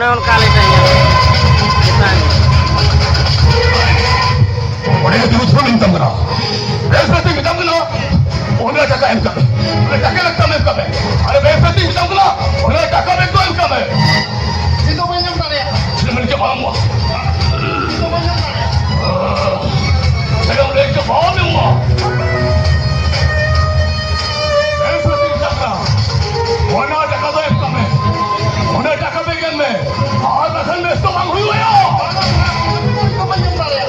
Meron kali sa inyo. Kita niyo. Udah itu terus minta mana? Berarti minta mana? Udah cakap MKB. Udah cakap MKB. Ada berarti minta mana? Udah cakap MKB. Itu banyak kali ya. Sudah menikah malam wah. Itu banyak kali ya. Saya menikah malam wah. Berarti minta mana? Udah cakap MKB. Udah cakap MKB. Ada kan besok bangun ya. Itu banyak kali ya.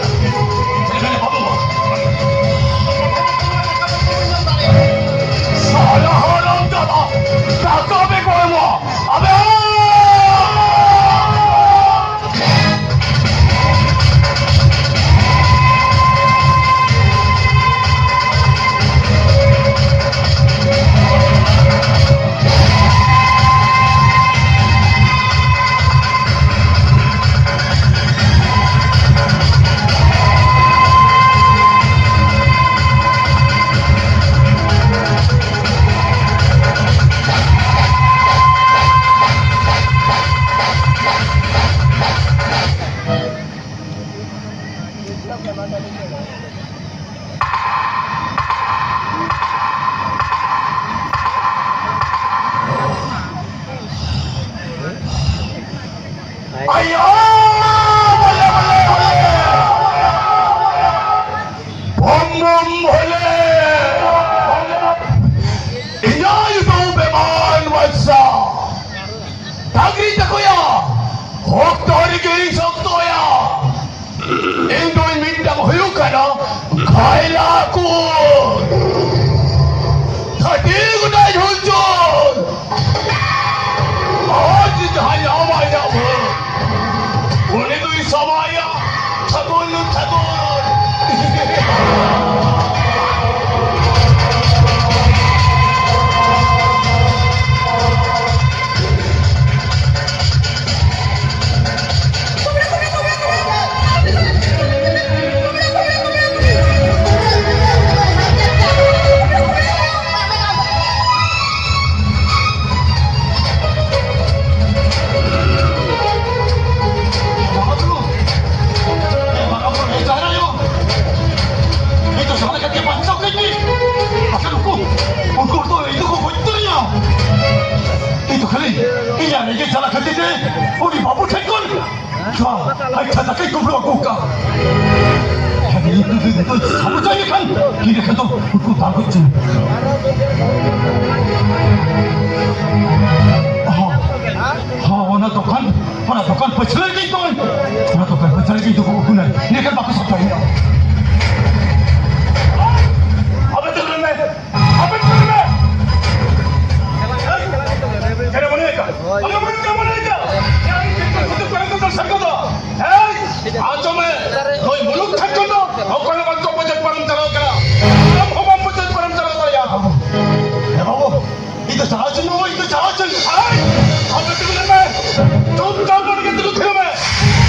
Salah haram kata, tak kau berkuasa. Abe. Ayo, boleh. Bom boleh. Ini itu beman wasa. Tagri takoya. Hok tori giri sokto ya. Indo minta hoyu kana. Kaila ku. Tadi guna junjun. आज जहाँ आवाया हो उन्हें तो इस समाया ठगोल 우리 바보 태권 자, 하이차다 깨끗으로 볼까 너 사무장이 간 길에 가도 그 나고 있지 하나 독한 버칠게 있던 하나 독한 버칠게 있던 그날 내가 맞고 섰다니요 아버지 그러네 Kaya mereka, apa mereka? Yang itu perangkat sarkoda. Anjome, koi muluk thakodo. Apa yang kau pajak param terau kera? Kamu apa pajak param terau ya? Ya babu, itu jahat semua, itu jahat semua. Apa itu namanya? Contoh orang itu tu me.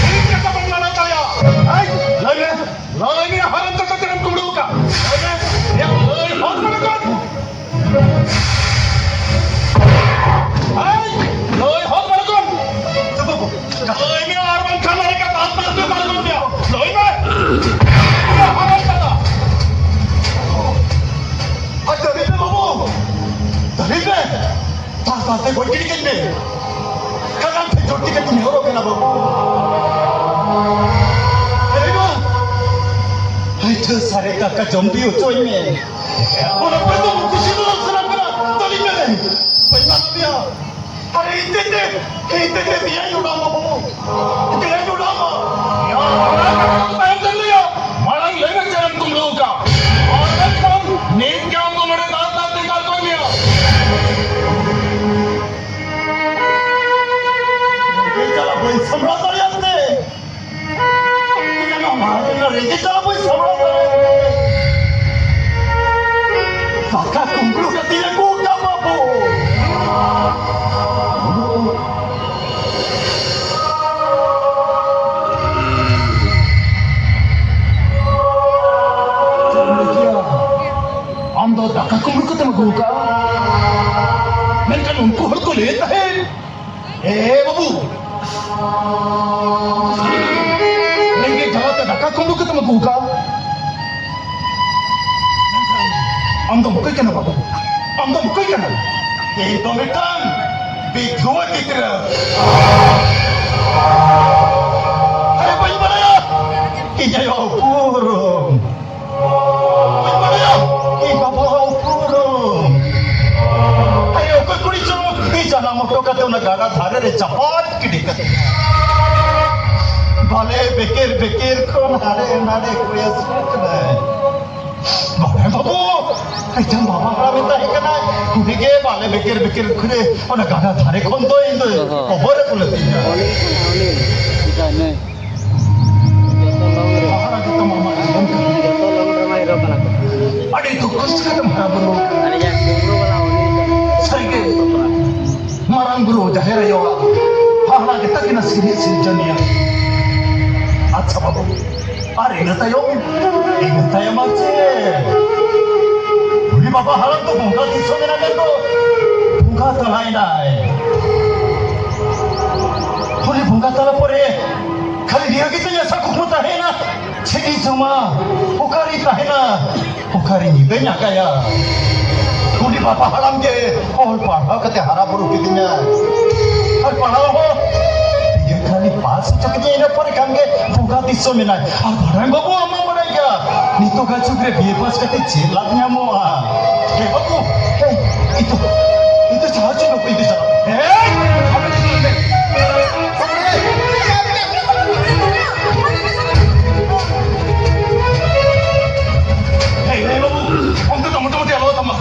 Ini kita pengenalan saya. Lain haram terkait dengan kumuluka. Yang lain haram terkait. Loi hot balkon. Loi me arman kamera ka baat baat mein balkon diya. Loi me. Ya haram kata. Acha ripe babu. Ripe. Tak koi kiri kenne. Kagan the joti ke tum horo kena babu. Ripe. Hai to sare ka jombi ho choi me. Ona pe to kusi no sara kara tali me. Paisa diya. अरे इतने दिया जुड़ामा बाबू इतने जुड़ामा यार मैं कर लिया मारंग लेने चरम तुम लोगों का और मैं कम नींद क्या हमको मेरे दांत निकाल कर लिया ये चला कोई सम्राट आ जाते ये ना मारे ना रेगे चला कोई सम्राट आ काका कुंगलू का दिया कोटा बाबू Ando dakak kumur ko tama guka. Men kan unko hol ko leta hai. Babu, Nengke jawa te daka kundu ketemu buka. Amdo bukai kana babu. Amdo bukai kana. Itu mekan. Bidua kita. Ayo bayi mana ya? Iya yo kurung. Bayi mana ya? Iya bawa kurung. Ayo kau kuri cuma. Jalan motor kata una gara dhare re chapat ki dikat. Bale bekir ko nade koy asuk nahi. Bale babu, jam baba hara beta hikana. Kunige bale bekir kure una gara dhare kon to indu. Obore kulati. Ini Hara kita mama jiban ka. Ade tu kust ka tum bro. Sarge. Marang guru jahera yo. Hara kita kena sini jania. Acha babu. Are ingat tayo mace. Uli baba halang tu bunga kiso na nendo. Bunga talay na. Uli bunga tala pore. Kali dia gitu ya saku muta hena. Cegi cuma. Ukari tahena. Ukari ni banyak kaya. Uli bapa haram ke, और पढ़ा कते हरा बुरु कितने, और पढ़ा हो, ये खाली पास चकजे इन्हें पर कहेंगे भूखा दिसो में ना, और पढ़ाएं बाबू अम्मा पढ़ाएगा, नी तो गाचू करे बीए पास कते 6 लाख न्या मोआ, हे बाबू, हे itu चाह चुनो कोई itu चाह, हमें चुनो Hey babu, om tu muda alat amma.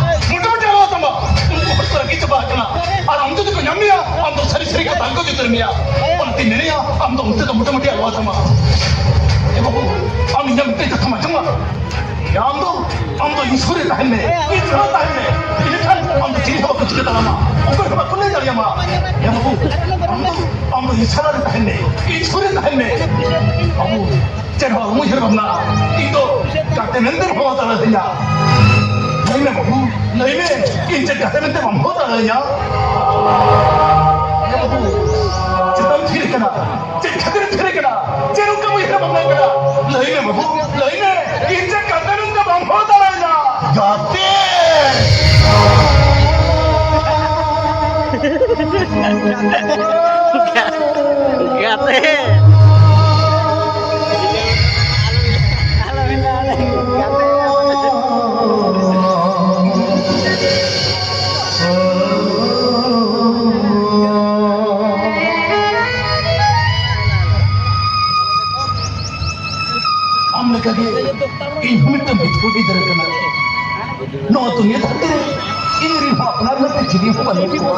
Harus lagi coba kena. Om tu tu nyamia, om tu seri kata angko tu termia. Om tu ni ya, om tu muda alat amma. Hey babu, om nyam tu tak macam apa? Ya om tu insure dah ni, insure dah ni. Ini kan om tu ciri apa kucing kita lama. Om tu apa kulit jadi amma. Ya babu, om tu insure dah ni, insure dah ni. Babu. Jangan kamu hirap na, itu kata nanti bawa tanah dia. Lain babu, lain ini kata nanti bawa tanah dia. Ya babu, jangan fikir kena, jangan fikir kena, jangan kamu hirap na kena. Lain babu, lain ini kata nanti bawa tanah dia. Gate. Amne kage in humitam bitkogi darakana no dunia thakte iri apnar mate jini pani ko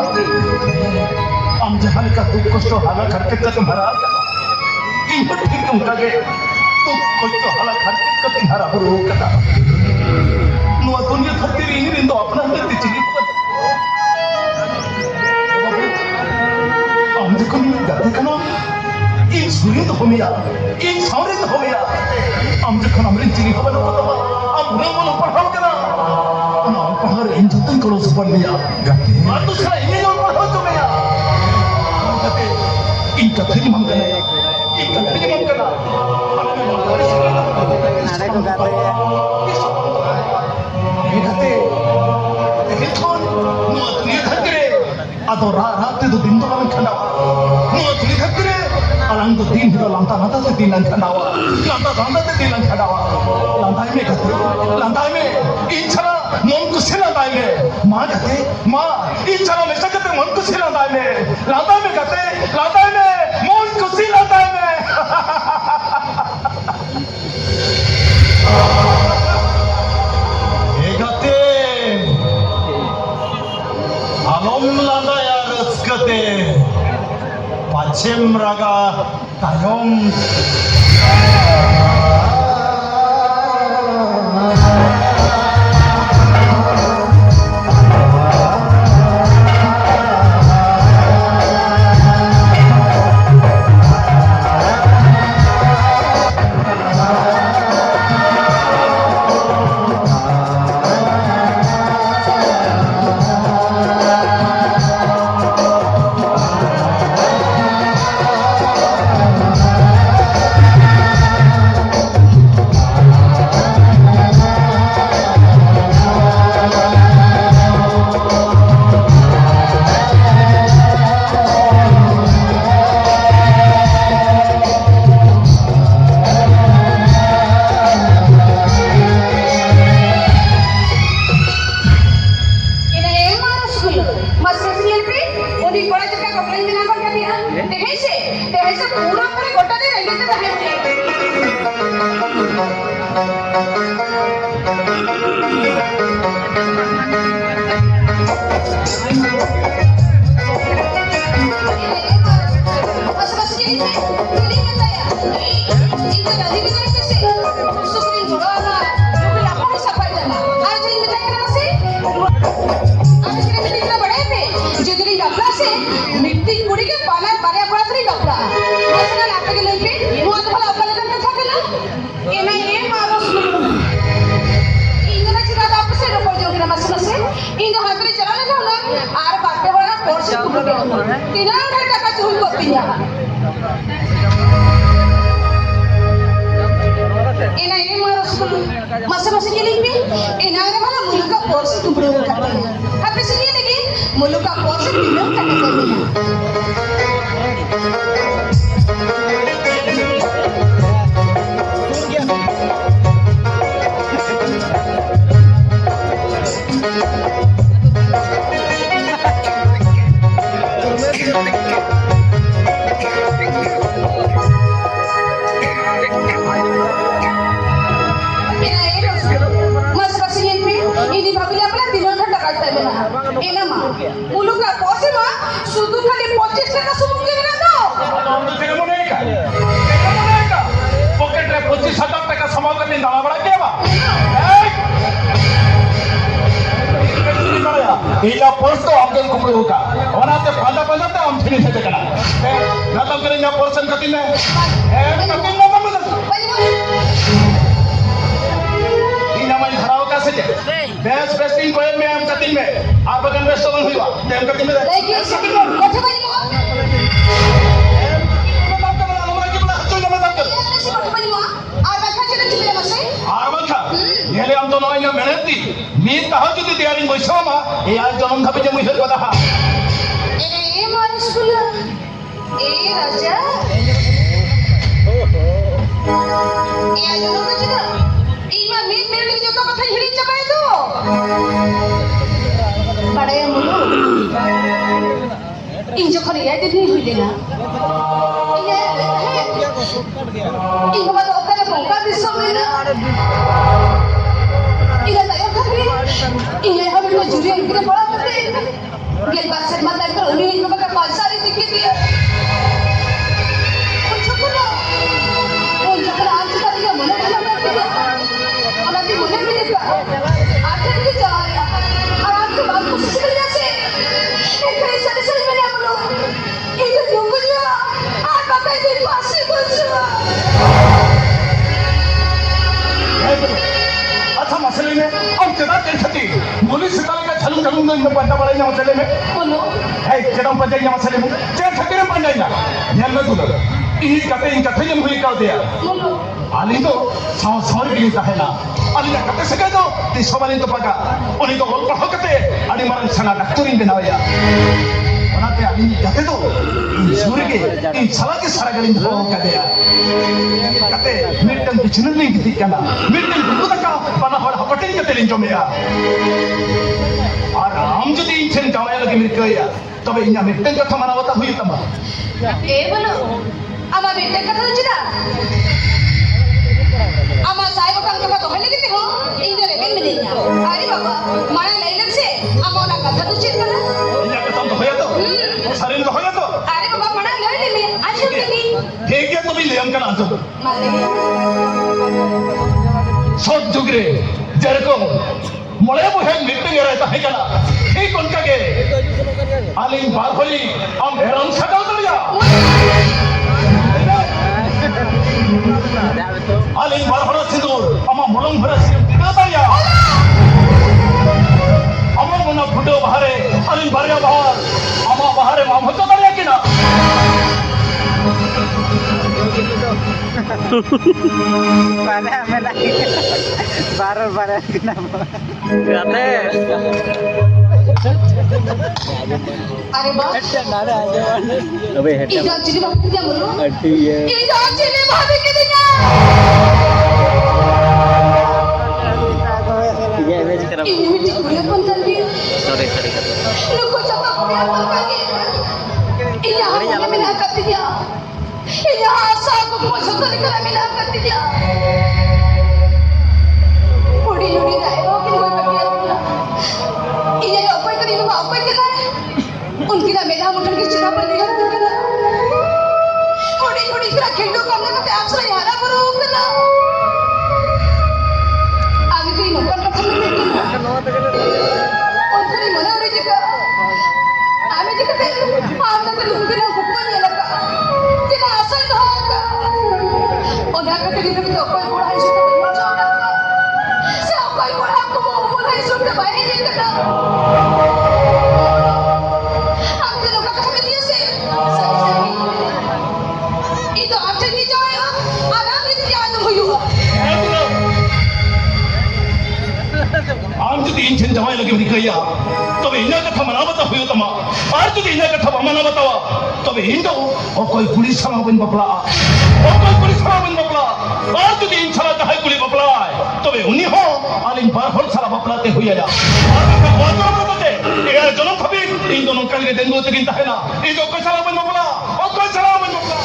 am jahan ka dukh kosto hala karte ka tumhara in thik tum kage dukh kosto hala karte ka tumhara buru kata no dunia thakte iri rindo apnar mate jini pani am dekon gate kana in suri to homiya in saure to homiya am dekon amrin jini hoba no kata am ramon padhao kana am pahar in jatan kolo super liya gate mar to sara in yo padhao to meya gate in kathri mam kana Ado raat itu din to kami khandawa no tuli thakre alang to din hiro lanta nata se din lang khandawa lanta te din lang khandawa lanta me in chara mon ko sila dai me ma gate ma in chara me sakate mon ko sila dai me lanta me mon ko sila dai me egate alom landa ya raskate pachem raga tayom ऐसे पूरा करे गोटा दे रही है बस बस ये नहीं मिलता यार इनका नदी भी नहीं कैसे सुप्रीम थोड़ा ना लोग लापा सफर जाना आज दिन में तक ना से आज के दिन इतना बड़े थे जिधर डबला से मिट्टी कुड़ी के पाना बारे पड़ा थी डबला मसला लापे के लेके वो तो भला अपना करके था ना ये ना ये मारो इंगना चिरा दाप से ऊपर जो गिरा मसला से इंगना हाथ में चला लेना ना आर बाटे बड़ा कोर्स तीन घंटा का चूल को पिया ina ini harus masa-masa gini ina ada malah mulut ka porsi tu belum kata tapi sini lagi mulut ka porsi belum kata ini bagi apa lah 3 घंटा काटता है मेरा एना मा मुलुक का पोसे मा सुदु खाली 25 টাকা সুমুক কে না দাও আমরা থেকে মনে का पॉकेट रे 25,000 টাকা समाव कर दिन दावा बड़ा के बा इला पोस्ट तो आमदन कुपड़े होगा वनाते पांदा पांदा तो हम फिनिश है कना खत्म करेंगे पोर्शन कति में कति में मतलब इन हमारी धराव का से बेस्ट बेस्टिंग कोई में हम कति में आप बगन बेस्ट तो हुआ हम कति में देखिए कोठे बनी मो हम दोनों इन मेहनती मीन कहा जुदी तैयारी मोइसोमा ए आज जनम धापे जे मोइसर कदा हा ए मार स्कूल ए राजा ए आज जनम का चिता ई मा मीन मेरे जो तो कथा हिड़ी चबाई तो बड़े मुलु इन जो खरी है दिनी हुई देना ये इन को तो ओकरे मौका दिसो मेरा इला तायो खरी इले हम को जुरी इनके बड़ा करते गेल बासर मत कर उन्हीं इनको का पालसारी दिखे दिया कुछ को आज तक ये मन भला कर दिया और अभी मन भी नहीं का आज की जा रहा और आज के बाद कुछ कर जैसे एक ऐसा सही में हम लोग इधर घूम गया आज बाबा के पास ही कुछ अच्छा मसले में अब जरा टेंशन बोली सिताले का छलू छलू में पट्टा पड़े ना मसले में बोलो है जरा पंजाई ना मसले में चे छके में पंजाई ना ध्यान में तू ई कते इन कथे जन हुई कर दिया बोलो आली तो सौर गिली कहे ना आली ना कते सके तो ती सोबाली तो पका उनी तो बोल पढ़ो कते आली मारन सना डॉक्टरिन बनाया बनाते आली जाते तो सूर्य के इन सला के सारा गलिन हो कर दिया कते मिटन बिचन नहीं किती कना मिटन बुku तका बना हड़ हपटिन कते लिन जमेया और हम जदी इनछन जमाया लगे मिरकया तबे इना मिटन कथा मानवता हुई तमा ए बोलो आमा बेटे कथा जुदा आमा साहेब का अंक तो है लेकिन हो इंदर में मिलेगा अरे बाबा माना लाइलन से आमा ना कथा तो चेक करा इना कथा तो होया तो शरीर तो होया तो अरे बाबा माना ले ले आज देखी ठीक है तो भी ले हम कना तो माले सब जुगरे जरको मोले मुहे मिटन रहता है कना ठीक उनका के आलिन बार होली हम हैरान सकल तो या आलिन बार भरा सिंदूर अमा मोलम भरा सिंदूर दिखाता या अमा मुना फुटो बाहरे आलिन भरिया बाहर अमा बाहरे माम होता दरिया किना Mana mana baru kenapa? Kata. अरे बाप Nada aja mana. Lebih hebat. इधर चली बाप क्या बोलो Aduh ya. इधर चली भाभी के दिन Tiga image kerap. ini mesti kuliah konten dia Sorry. lu kok cakap kuliah apa lagi ini apa yang menangkap dia Inaasa ako po sa tuloy ka namin ang kanila. Huli-huli na, kinuha magyan ko na. Iyayo, apoy ka rin, apoy ka na. Unti na, may naman kang kisirapan nila ka na. Huli-huli ka na, kildo ka na, kaya apsa na yara, marunong ka na. Ami ko yun, kung kami naging. Unti rin mo na, ulit ka. Ami di ka tayo, na talungin ang kukuha niya ka. Tinaasan na ka. O nakakalimutan ito, ako'y mula ay suka mo sa ka. Sa ako'y mula ko mo mula ay suka ba, hindi ka na. Ang ganun kakakamit niya siya. Sabi. Ito, ang ni Joy, alam niya anong huyuha. आम जो तीन छन जमाए लगे निकलिया तब इन्हें कथा मना बता हुई तमा आर जो इन्हें कथा मना बतावा तब इंदो और कोई पुलिस वाला बन बपला और कोई पुलिस वाला बन बपला आर जो तीन छला चाहे पुलिस बपला है तब उन्हीं हो और इन बार हर छला बपलाते हुए जा और का बात ना बते ये जनम खबी इन दोनों कल के दिन दो तक इंतहा है ना इन दो कोई छला बन बपला और कोई छला बन बपला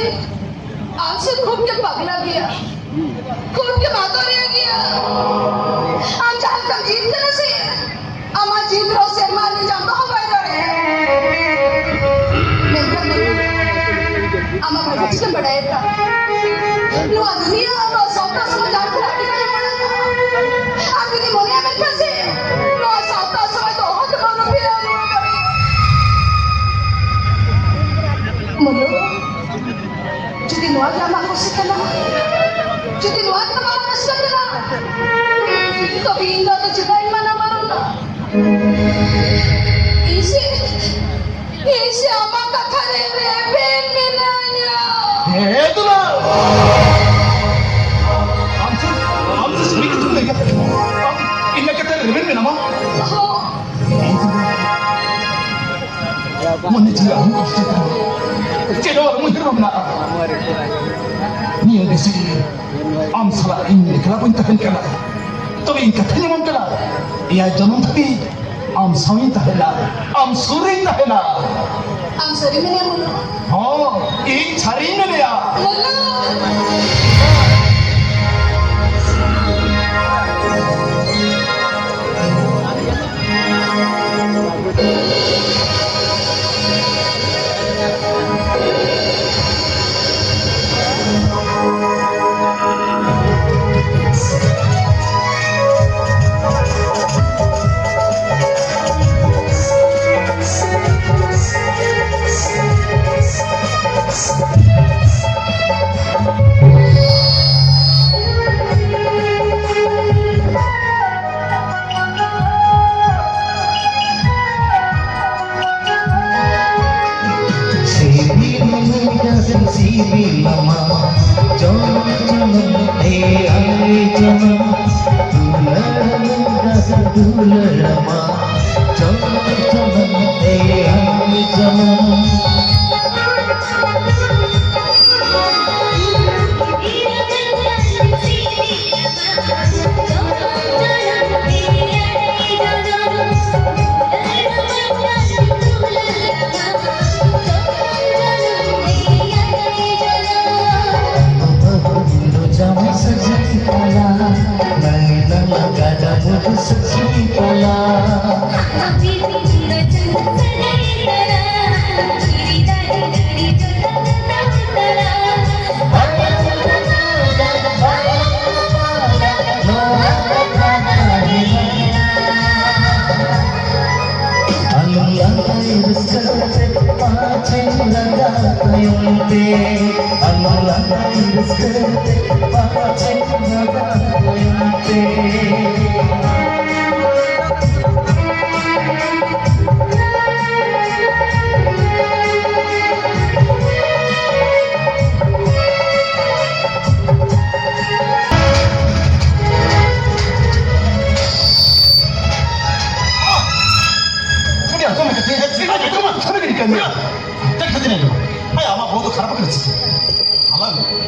आमसे खूब के पगला गया खूब के बातों रह गया हम जान कर जीत कर से अमा जीत रो से माने जान तो हम रहे मैं अमा भाई किसने बढ़ाया था लो दुनिया लो सौदा समझ आ कर आगे बढ़े पड़ा था आप ने मोने में कैसे लो सौदा समझ तो बहुत करो फिर mono Jadi nuat nama aku sekarang, jadi nuat nama aku sekarang. Tapi indah tu ceritain mana maruna. Isi apa kata reben minanya. itu lah. Amse sedikit tu lagi. Inna kata reben min nama. Oh, Mana dia aku cakap. Cedok orang mungkin mana. Ni yang desi. Am salah ini kenapa entah kenapa. Tapi ini katanya mana? Ia jangan tapi am sawin tak hela, am surin tak hela. am sorry minyak mulu. Oh, ini cari mana ya? Lalu.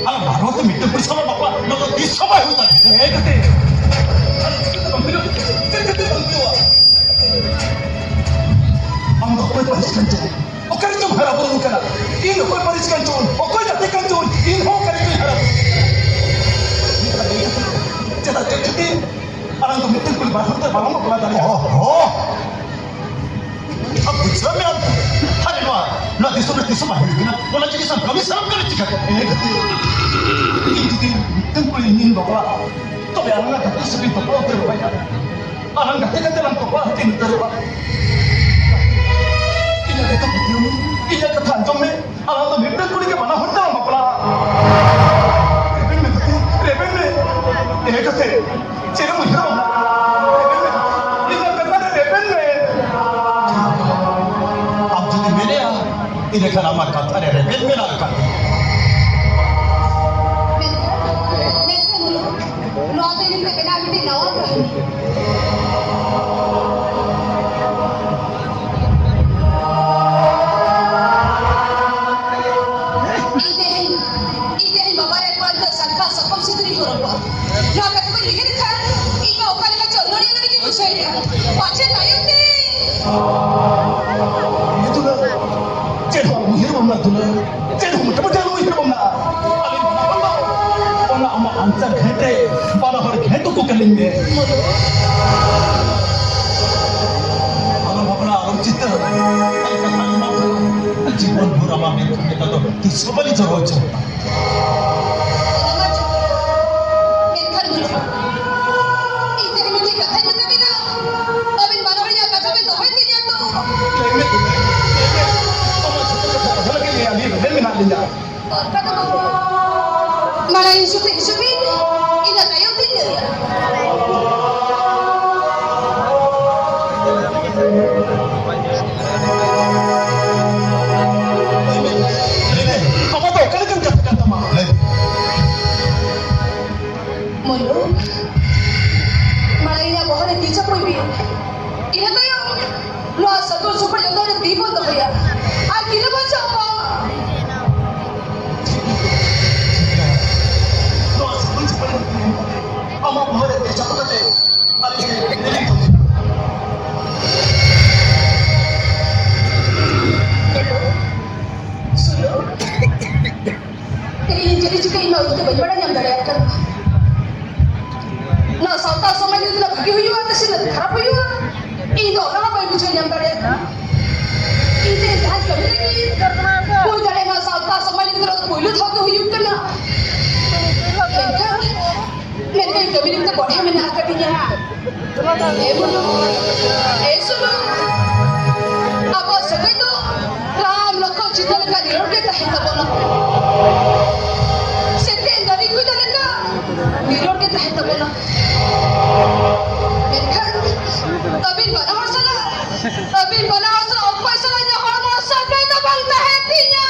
ಅಲ್ಲ ಬರೋದು ಮಿಟ್ಟು ಬಿಡಿಸೋಣ ಮಕ್ಕಳ ನೋಡಿ ಈ ಸಭೆ ಹೋಗ್ತಾರೆ ಹೇಗತ್ತೆ Kata Jampiu. Ang ako'y paris kanton. O karitong harap mo ka na. In ako'y paris kanton. O ko'y dati kanton. In ho karitong harap. Jadi, orang tumitin ko ba? Hantay parang magpapatali. Oh! Ang butsa niya. Hari mo, na disulit ni sumahili ka na. Wala dyan isang kami sarap ka na chika. Gati. Hindi tumitin ko inin ba? Tapi ang nga dati sabihin pa po, pero ba yan? Ang gati-gati lang ko ba? Tinitari ba? Inagata ko yun. Inagata ang dumi. Ang tumitin ko rin ka ba na hunda ang mapala. Rebelde. Inagate. Sino mo hirap na? Inagata na rebelde. Ang dumi niya. Inagata na magkata na rebelde na agad. Lo ako yung nagkakanabi din na ako. Idehin babae ko ang sangka sa pagsidri ko rin. Nakat ko ligin ka, ikaw ka nila siya, nari na naging ko siya niya. Pache tayo din! Itu na. Jadi mo hirap na tuloy. Jadi mo tayo mo hirap na. Alin ba na ba? Wala ang answer ghete. Para har ghete ko kalinge. Ano ba pala ang चित्र जीवन भर आम्ही तुम्ही तो तिसपली जरूर Malah syuting, ingat ayo tinggal ya. Apa tuh? Kalian kan kata-kata mah. Mulu, malah ini aku hari tiga puluh. Ingat ayo, lo satu super yang ada di bawah tu ya. Akhirnya baca apa? Ama bahaya beca kate. Jadi juga ini itu banyak yang dari akan. Nah, sauta sama itu nak pergi huyu atau sih nak kerap huyu? Ini orang apa yang bukan yang dari akan? Ini dah kami lagi. Kau jadi nak sauta sama itu nak huyu thau ke huyu kena. Mereka yang kami ni kita boleh menak kadinya. Suno. Apa sebaik tu? Ram lokal cita lekar ni, orang kita hidup bola. Setiap dari kita lekar, ni orang kita hidup bola. Mereka, tapi mana masalah? Tapi mana masalah? Apa masalahnya? Orang masalah kita bangsa hatinya.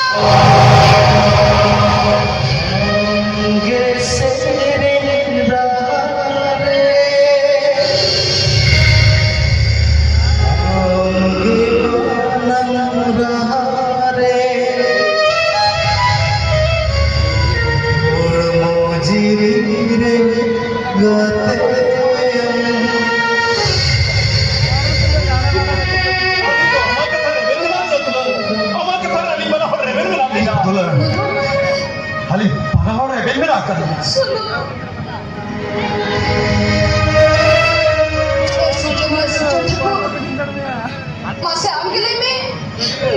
Masih ambil ini,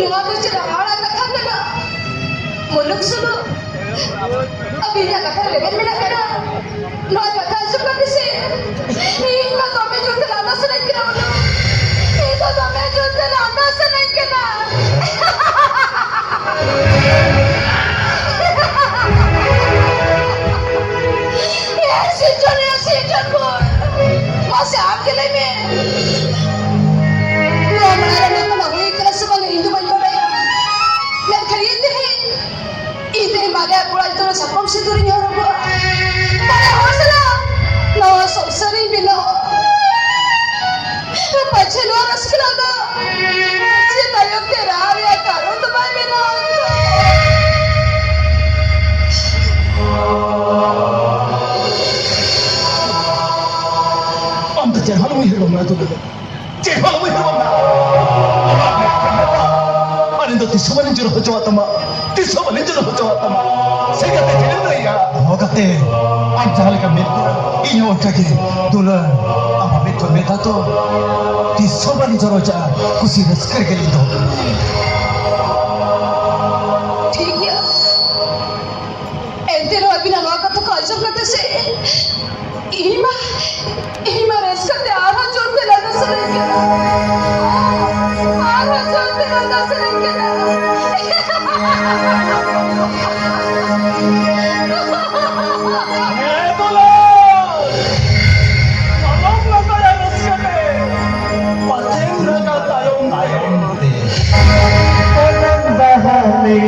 luar tu cerita orang kata nak, muluk sulu. Abinya kata leben mana kena, luar kata seperti si. Ini kata kami jual lada senai kena mana? Ini kata kami jual lada senai kena. Si John pun masih ambil ini. Sebagai Hindu banyak yang kalian ini mana pulau itu sapam siturin orang buat mana masalah lawa sering bila pace luar sekolah cinta yang terang ya karo tu mana bila Am terjadi hal ini na tu. Cewek mo yung na. Ano ito, tisabalin dyan ako jawa tama. Tisabalin dyan ako jawa tama. Saya kata jangan na ya. Oh kata, ang jahal kami. Inyo kaki, dulan. Ang pamit ko meta to. Tisabalin dyan ako jawa. Kusinas kargalito. ठीक है ऐसे रो अभी नवा का तो काजम करते से इमा रेस करते आरा जोर पे लगा सरे के आरा जोर पे लगा सरे के Eh, tolong! Tolonglah saya nasihatnya. Pasien mereka tayong-tayong. Orang bahane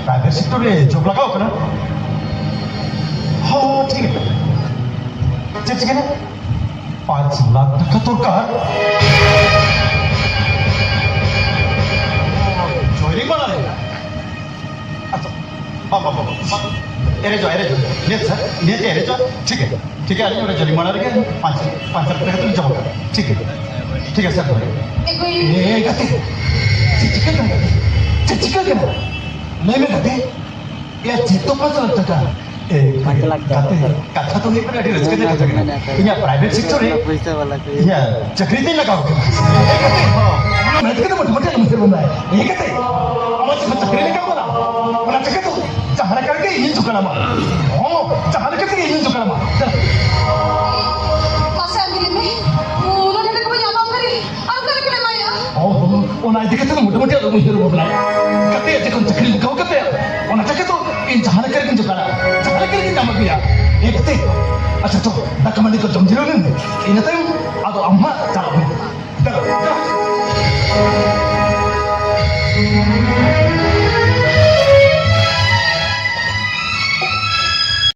private sector में जॉब लगाओ करना हाँ ठीक है ठीक है ना 5 लाख टका तो कार जॉइनिंग बना लेगा अच्छा एरे जो नेट सर नेट एरे जो ठीक है आज मेरा जॉइनिंग बना लेंगे 5 लाख टका तुम जमा कर ठीक है सर ये कहते चिचिका क्या नहीं मैं कहते या जितो 5 लाख टका kata tuh ini kan ada rezeki nih katanya. Ini private sector ya. Iya, cakri itu lagaw. Nanti kita mau macam mana benda? Ini kata, macam cakri ini kan mana? Mana cakri tuh, cahara करके ini juga nama. Oh, cahara करके ini juga nama. masa ambil ini udah ada kebanyakan apa kali aku kali kena maya Oh, nah itu kita mudah-mudahan ada muhir benda. Kata ya cakri cakri kau kata ya. Mana cakri tuh ini cahara करके juga nama. Cahara करके nama dia. ये कहते अच्छा तो document को जम zero नहीं इन्हें तो